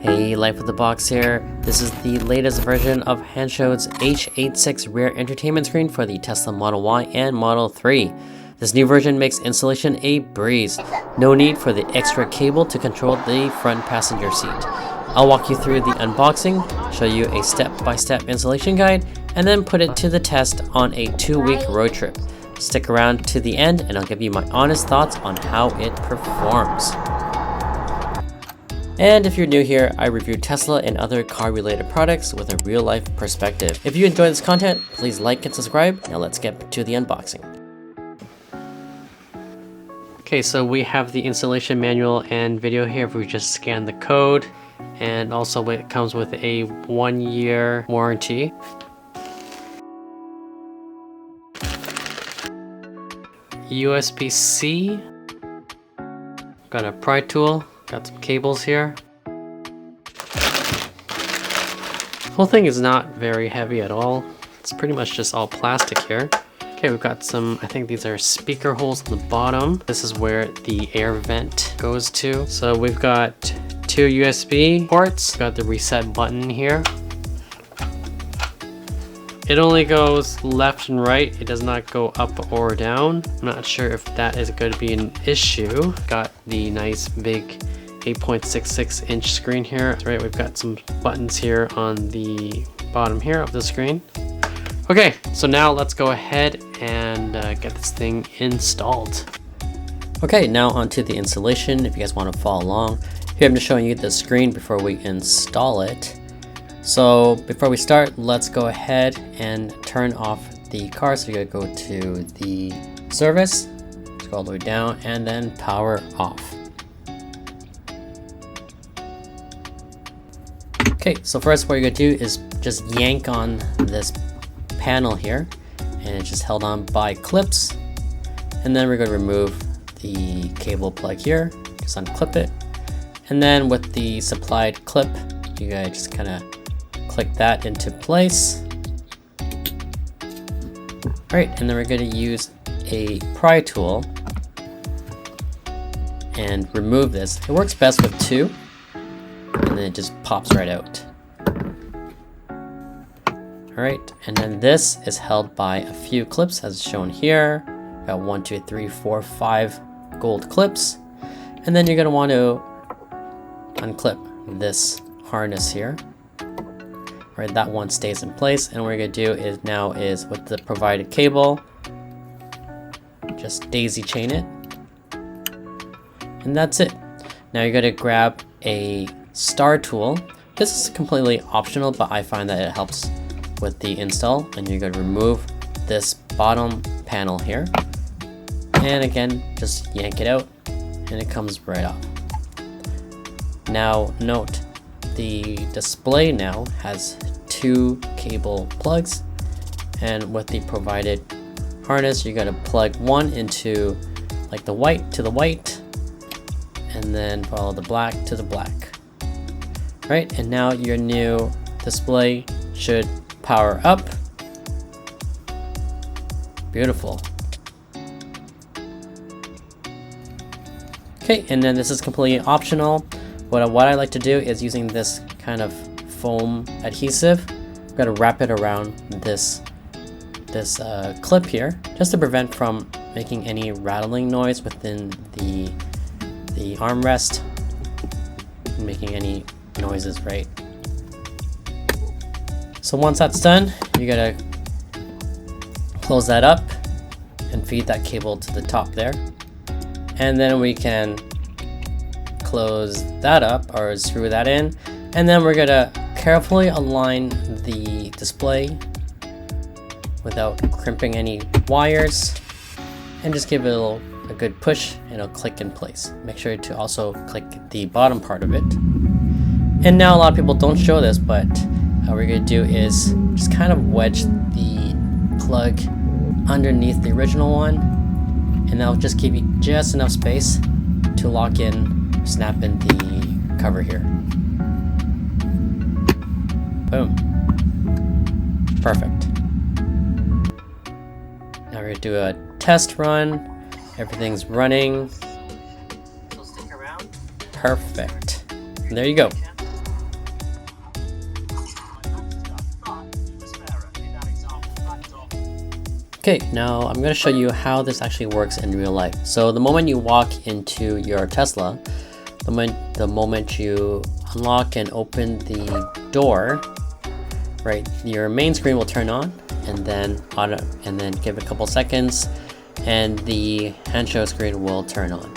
Hey, Life with the Box here. This is the latest version of Hanssshow's H86 rear entertainment screen for the Tesla Model Y and Model 3. This new version makes installation a breeze. No need for the extra cable to control the front passenger seat. I'll walk you through the unboxing, show you a step-by-step installation guide, and then put it to the test on a 2-week road trip. Stick around to the end and I'll give you my honest thoughts on how it performs. And if you're new here, I review Tesla and other car-related products with a real-life perspective. If you enjoy this content, please like and subscribe. Now let's get to the unboxing. Okay, so we have the installation manual and video here if we just scan the code. And also it comes with a 1-year warranty. USB-C. Got a pry tool. Got some cables here. The whole thing is not very heavy at all. It's pretty much just all plastic here. Okay, we've got some, I think these are speaker holes on the bottom. This is where the air vent goes to. So we've got 2 USB ports. Got the reset button here. It only goes left and right. It does not go up or down. I'm not sure if that is going to be an issue. Got the nice big 8.66 inch screen here. That's right, we've got some buttons here on the bottom here of the screen. Okay, so now let's go ahead and get this thing installed. Okay, now onto the installation. If you guys want to follow along, here I'm just showing you the screen before we install it. So before we start, let's go ahead and turn off the car. So you gotta go to the service, scroll all the way down, and then power off. Okay, so first what you're gonna do is just yank on this panel here, and it's just held on by clips. And then we're gonna remove the cable plug here, just unclip it. And then with the supplied clip, you guys just kind of click that into place. All right, and then we're gonna use a pry tool and remove this. It works best with 2. And then it just pops right out. All right, and then this is held by a few clips as shown here. Got 1, 2, 3, 4, 5 gold clips. And then you're gonna want to unclip this harness here. All right, that one stays in place. And what we're gonna do is now is with the provided cable, just daisy chain it. And that's it. Now you're gonna grab a star tool. This is completely optional, but I find that it helps with the install. And you're going to remove this bottom panel here, and again just yank it out and it comes right off. Now note, the display now has 2 cable plugs, and with the provided harness you're going to plug one into like the white to the white, and then follow the black to the black. Right, and now your new display should power up. Beautiful. Okay, and then this is completely optional. What I like to do is using this kind of foam adhesive. I'm gonna wrap it around this clip here, just to prevent from making any rattling noise within the armrest, making any noises, right? So once that's done, you gotta close that up and feed that cable to the top there. And then we can close that up or screw that in. And then we're gonna carefully align the display without crimping any wires, and just give it a good push and it'll click in place. Make sure to also click the bottom part of it. And now a lot of people don't show this, but what we're going to do is just kind of wedge the plug underneath the original one, and that'll just give you just enough space to lock in, snap in the cover here. Boom. Perfect. Now we're going to do a test run. Everything's running. So stick around. Perfect. And there you go. Okay, now I'm going to show you how this actually works in real life. So the moment you walk into your Tesla, the moment you unlock and open the door, right, your main screen will turn on, and then give it a couple seconds, and the Hansshow screen will turn on,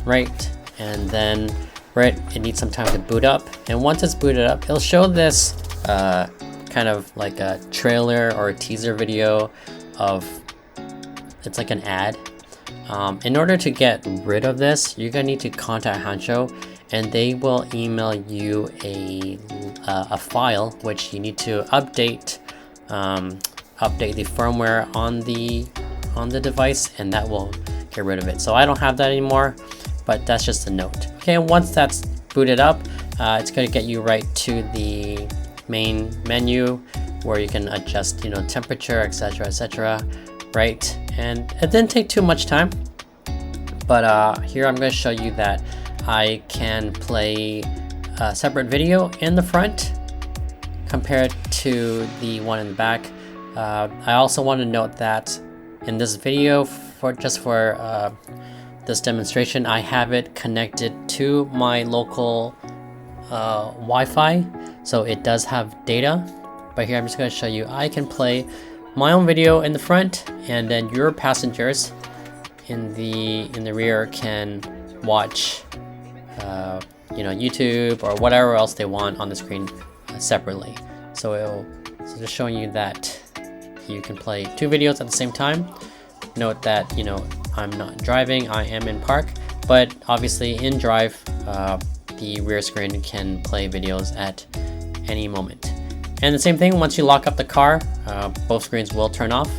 right? And then, right, it needs some time to boot up, and once it's booted up, it'll show this kind of like a trailer or a teaser video of, it's like an ad. In order to get rid of this, you're gonna need to contact Hansshow, and they will email you a file which you need to update the firmware on the device, and that will get rid of it. So I don't have that anymore, but that's just a note. Okay, once that's booted up, it's going to get you right to the main menu where you can adjust, temperature, etc., right? And it didn't take too much time, but here I'm going to show you that I can play a separate video in the front compared to the one in the back. I also want to note that in this video, for this demonstration, I have it connected to my local Wi-Fi, so it does have data. But here I'm just going to show you I can play my own video in the front, and then your passengers in the rear can watch YouTube or whatever else they want on the screen separately. So just showing you that you can play two videos at the same time. Note that I'm not driving, I am in park, but obviously in drive, the rear screen can play videos at any moment. And the same thing, once you lock up the car, both screens will turn off.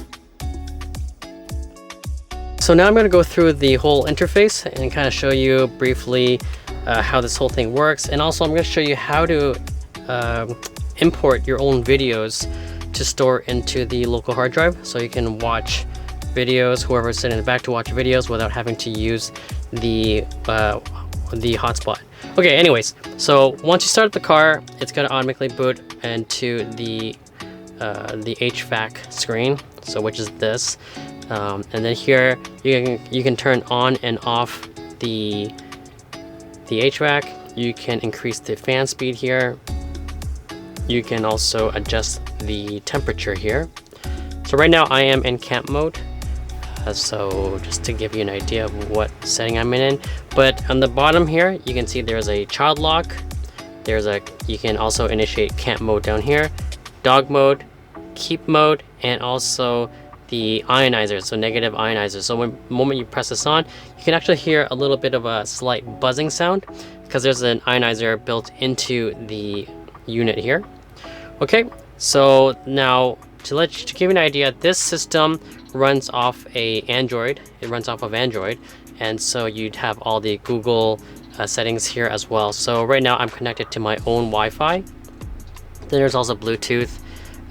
So now I'm going to go through the whole interface and kind of show you briefly how this whole thing works, and also I'm going to show you how to import your own videos to store into the local hard drive, so you can watch videos, whoever's sitting in the back, to watch videos without having to use the hotspot. Okay, anyways, so once you start up the car, it's going to automatically boot into the HVAC screen, so which is this, and then here you can turn on and off the HVAC. You can increase the fan speed here. You can also adjust the temperature here. So right now I am in camp mode, so just to give you an idea of what setting I'm in. But on the bottom here, you can see there's a child lock. You can also initiate camp mode down here, dog mode, keep mode, and also the ionizer, so negative ionizer. So the moment you press this on, you can actually hear a little bit of a slight buzzing sound because there's an ionizer built into the unit here. Okay, so now to give you an idea, this system runs off Android. It runs off of Android, and so you'd have all the Google settings here as well. So right now I'm connected to my own Wi-Fi. Then there's also Bluetooth,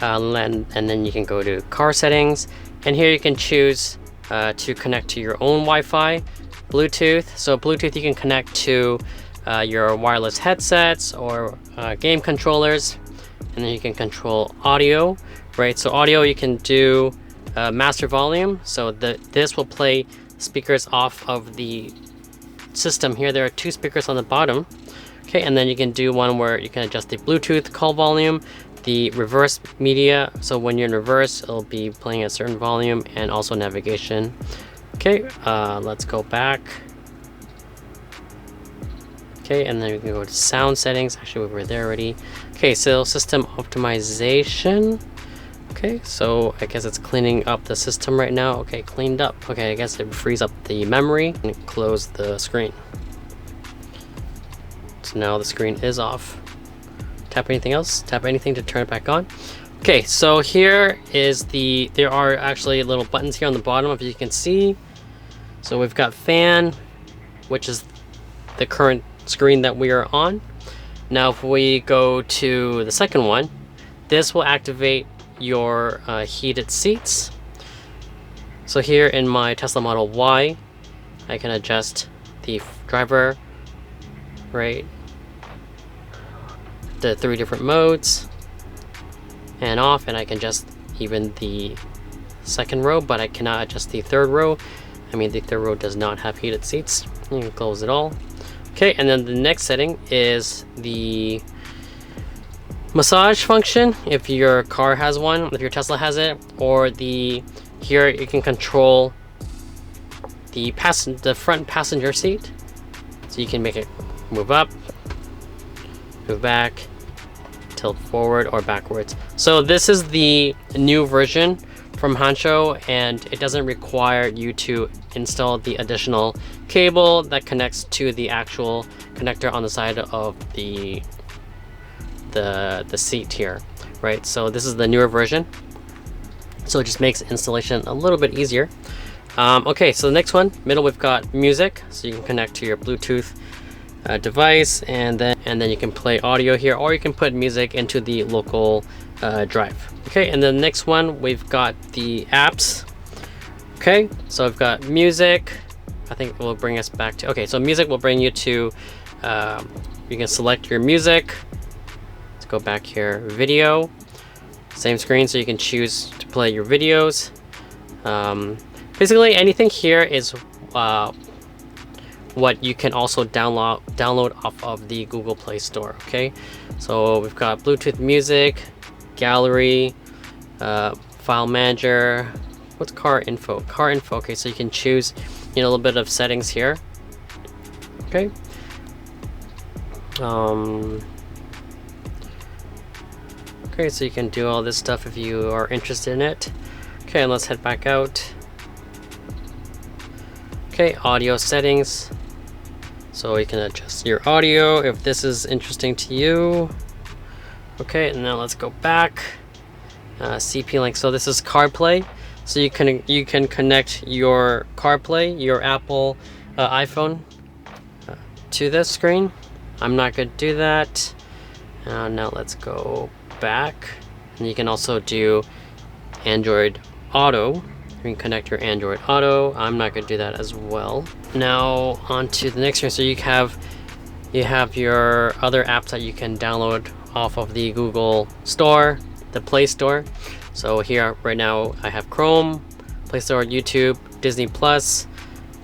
and then you can go to car settings, and here you can choose to connect to your own Wi-Fi, Bluetooth. So Bluetooth you can connect to your wireless headsets or game controllers, and then you can control audio, right? So audio you can do master volume, so this will play speakers off of the system here. There are two speakers on the bottom. Okay, and then you can do one where you can adjust the Bluetooth call volume, the reverse media, so when you're in reverse it'll be playing a certain volume, and also navigation. Okay, let's go back. Okay, and then we can go to sound settings. Actually, we were there already. Okay, so system optimization. Okay, so I guess it's cleaning up the system right now. Okay, cleaned up. Okay, I guess it frees up the memory and close the screen. So now the screen is off. Tap anything else? Tap anything to turn it back on. Okay, so here is there are actually little buttons here on the bottom, if you can see. So we've got fan, which is the current screen that we are on. Now if we go to the second one, this will activate your heated seats. So here in my Tesla Model Y, I can adjust the driver, right, the 3 different modes, and off, and I can adjust even the second row, but I cannot adjust the third row. I mean, the third row does not have heated seats. You can close it all. Okay, and then the next setting is the massage function, if your car has one, if your Tesla has it, or here you can control the front passenger seat. So you can make it move up, move back, tilt forward or backwards. So this is the new version from Hansshow, and it doesn't require you to install the additional cable that connects to the actual connector on the side of the seat here, right? So this is the newer version, so it just makes installation a little bit easier. Okay, so the next one, middle, we've got music, so you can connect to your Bluetooth device, and then you can play audio here, or you can put music into the local drive. Okay, and then the next one, we've got the apps. Okay, so I've got music. I think it will bring us back to, okay, so music will bring you to, you can select your music. Let's go back here, video, same screen, so you can choose to play your videos. Basically anything here is what you can also download off of the Google Play Store. Okay, so we've got Bluetooth music, gallery, file manager. What's car info? Car info. Okay, so you can choose, a little bit of settings here. Okay. Okay, so you can do all this stuff if you are interested in it. Okay, and let's head back out. Okay, audio settings. So you can adjust your audio if this is interesting to you. Okay, and now let's go back. CP link. So this is CarPlay. So you can connect your CarPlay, your Apple iPhone to this screen. I'm not going to do that. Now let's go back. And you can also do Android Auto. You can connect your Android Auto. I'm not going to do that as well. Now on to the next screen. So you have your other apps that you can download off of the Google Store, the Play Store. So here right now I have Chrome, Play Store, YouTube, Disney Plus,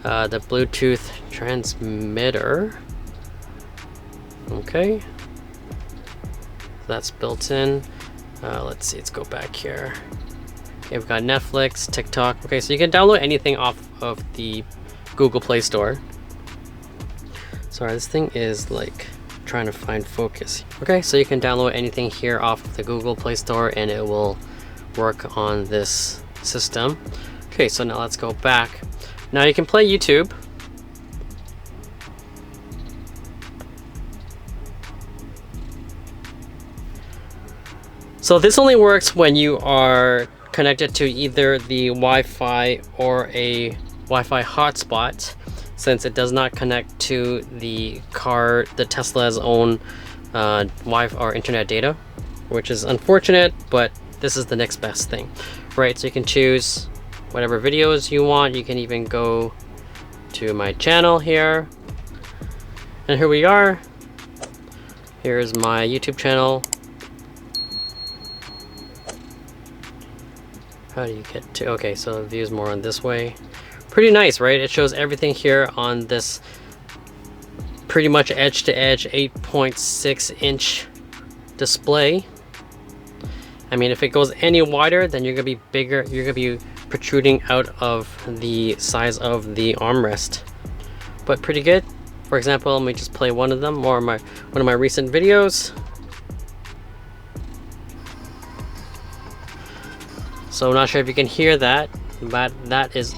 the Bluetooth transmitter. Okay, that's built in. Let's see, let's go back here. Okay, we've got Netflix, TikTok. Okay, so you can download anything off of the Google Play Store. Sorry, this thing is like trying to find focus. Okay, so you can download anything here off of the Google Play Store and it will work on this system. Okay, so now let's go back. Now you can play YouTube. So this only works when you are connected to either the Wi-Fi or a Wi-Fi hotspot, since it does not connect to the Tesla's own Wi-Fi or internet data, which is unfortunate, but this is the next best thing, right? So you can choose whatever videos you want. You can even go to my channel here, and here we are. Here's my YouTube channel. How do you get to, okay, so the view is more on this way. Pretty nice, right? It shows everything here on this pretty much edge to edge 8.6 inch display. I mean, if it goes any wider, then you're gonna be bigger, you're gonna be protruding out of the size of the armrest. But pretty good. For example, let me just play one of them, or one of my recent videos. So I'm not sure if you can hear that, but that is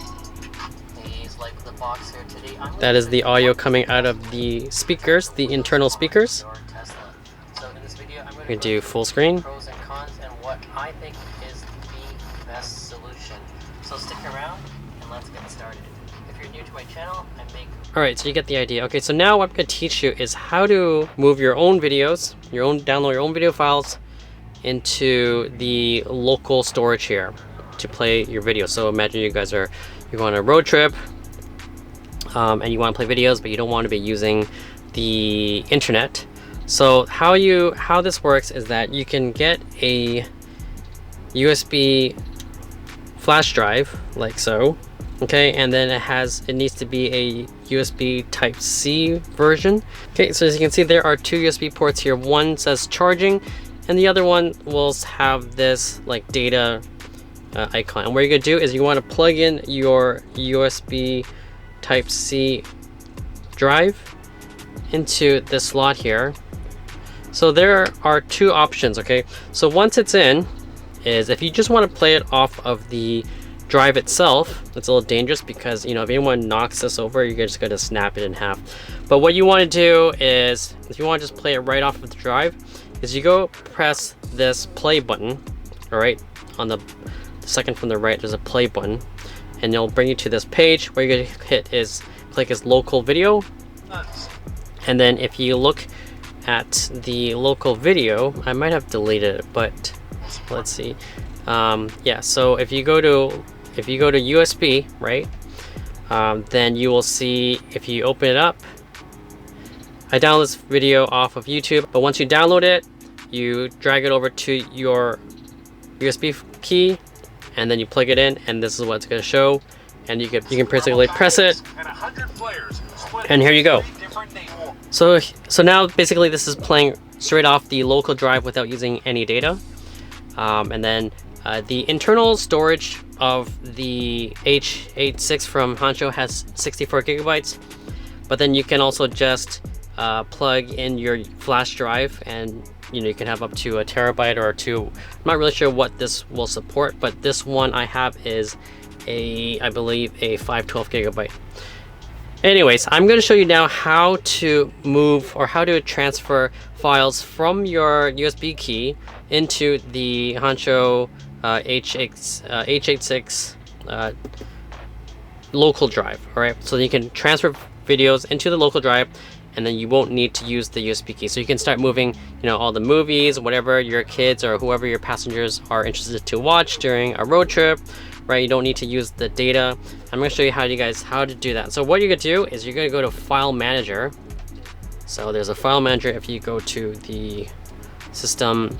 the audio coming out of the speakers, the internal speakers. We can do full screen. Pros and cons and what I think is the best solution. So stick around and let's get started. If you're new to my channel, Alright, so you get the idea. Okay, so now what I'm going to teach you is how to move your own videos, download your own video files into the local storage here to play your videos. So imagine you guys you're going on a road trip and you want to play videos, but you don't want to be using the internet. So how this works is that you can get a USB flash drive like so. Okay, and then it needs to be a USB type C version. Okay, so as you can see, there are two USB ports here. One says charging and the other one will have this like data icon. And what you're gonna do is you want to plug in your USB type C drive into this slot here. So there are two options. Okay, so once it's in, is if you just want to play it off of the drive itself, it's a little dangerous because, you know, if anyone knocks this over, you're just going to snap it in half. But what you want to do is, if you want to just play it right off of the drive, is you go press this play button. All right, on the second from the right, there's a play button, and it'll bring you to this page where you're going to hit is click as local video. And then if you look at the local video, I might have deleted it, but let's see. Yeah, so if you go to USB, right, then you will see, if you open it up, I download this video off of YouTube, but once you download it, you drag it over to your USB key, and then you plug it in, and this is what it's going to show. And you can basically press it, and here you go. So now basically this is playing straight off the local drive without using any data. And then the internal storage of the H86 from Hansshow has 64 gigabytes, but then you can also just plug in your flash drive, and you can have up to a terabyte or two. I'm not really sure what this will support, but this one I have is I believe a 512 gigabyte. Anyways, I'm going to show you now how to move or how to transfer files from your USB key into the Hansshow H86 local drive. All right, so you can transfer videos into the local drive, and then you won't need to use the USB key. So you can start moving, all the movies, whatever your kids or whoever your passengers are interested to watch during a road trip. Right, you don't need to use the data. I'm going to show you how to do that. So what you're going to do is you're going to go to File Manager. So there's a File Manager. If you go to the system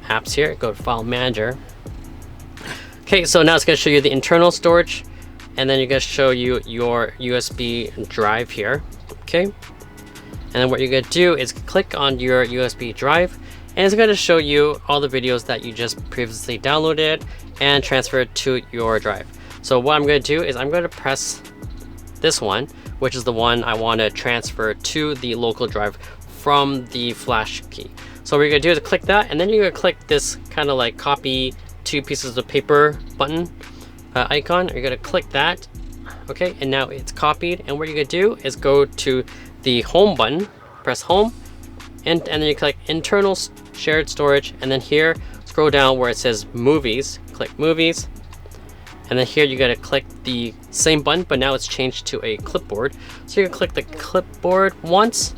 apps here, go to File Manager. Okay, so now it's going to show you the internal storage, and then you're going to show you your USB drive here. Okay, and then what you're going to do is click on your USB drive, and it's going to show you all the videos that you just previously downloaded and transfer it to your drive. So what I'm going to do is I'm going to press this one, which is the one I want to transfer to the local drive from the flash key. So what you're going to do is click that, and then you're going to click this kind of like copy two pieces of paper button icon. You're going to click that. Okay, and now it's copied, and what you're going to do is go to the home button, press home, and then you click internal shared storage, and then here scroll down where it says movies, click movies, and then here you got to click the same button, but now it's changed to a clipboard. So you can click the clipboard once,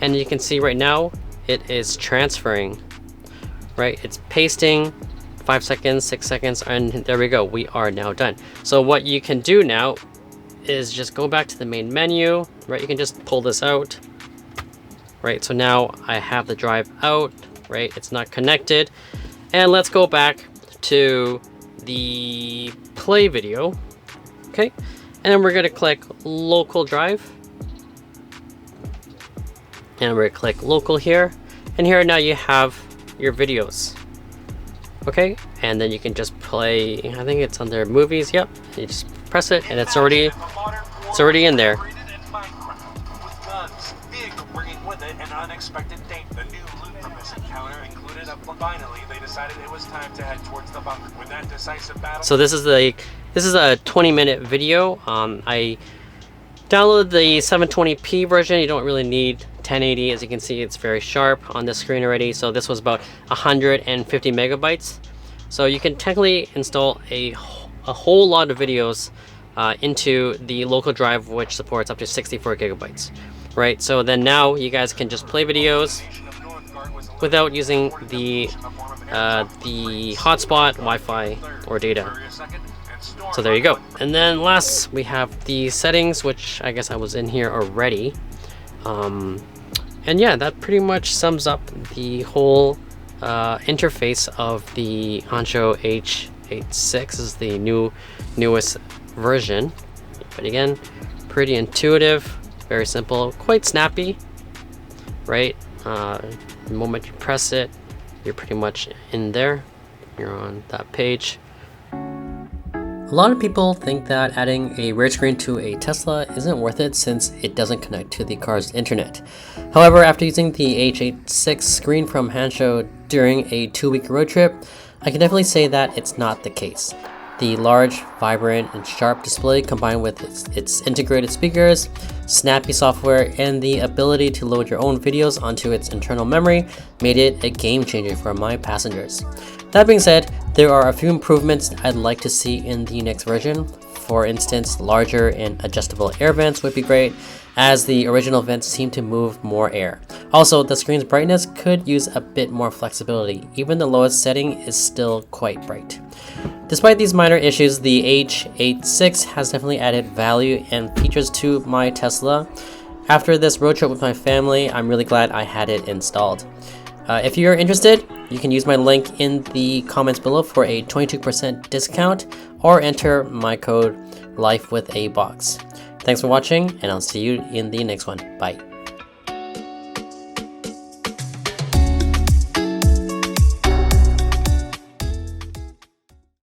and you can see right now it is transferring. Right, it's pasting, 5 seconds, 6 seconds, and there we go, we are now done. So what you can do now is just go back to the main menu. Right, you can just pull this out. Right, so now I have the drive out. Right, it's not connected. And let's go back to the play video. Okay, and then we're going to click local drive, and we're going to click local here, and here now you have your videos. Okay, and then you can just play, I think it's under movies. Yep, you just press it, and it's already in there. So this is a 20-minute video. I downloaded the 720p version. You don't really need 1080. As you can see, it's very sharp on the screen already. So this was about 150 megabytes. So you can technically install a whole lot of videos into the local drive, which supports up to 64 gigabytes. Right, so then now you guys can just play videos without using the hotspot, Wi-Fi, or data. So there you go. And then last we have the settings, which I guess I was in here already. And yeah, that pretty much sums up the whole interface of the Hansshow H86 is the newest version. But again, pretty intuitive, very simple, quite snappy, right? The moment you press it, you're pretty much in there. You're on that page. A lot of people think that adding a rear screen to a Tesla isn't worth it since it doesn't connect to the car's internet. However, after using the H86 screen from Hansshow during a 2-week road trip, I can definitely say that it's not the case. The large, vibrant, and sharp display combined with its integrated speakers, snappy software, and the ability to load your own videos onto its internal memory made it a game changer for my passengers. That being said, there are a few improvements I'd like to see in the next version. For instance, larger and adjustable air vents would be great, as the original vents seem to move more air. Also, the screen's brightness could use a bit more flexibility. Even the lowest setting is still quite bright. Despite these minor issues, the H86 has definitely added value and features to my Tesla. After this road trip with my family, I'm really glad I had it installed. If you're interested, you can use my link in the comments below for a 22% discount or enter my code lifewithabox. Thanks for watching, and I'll see you in the next one. Bye.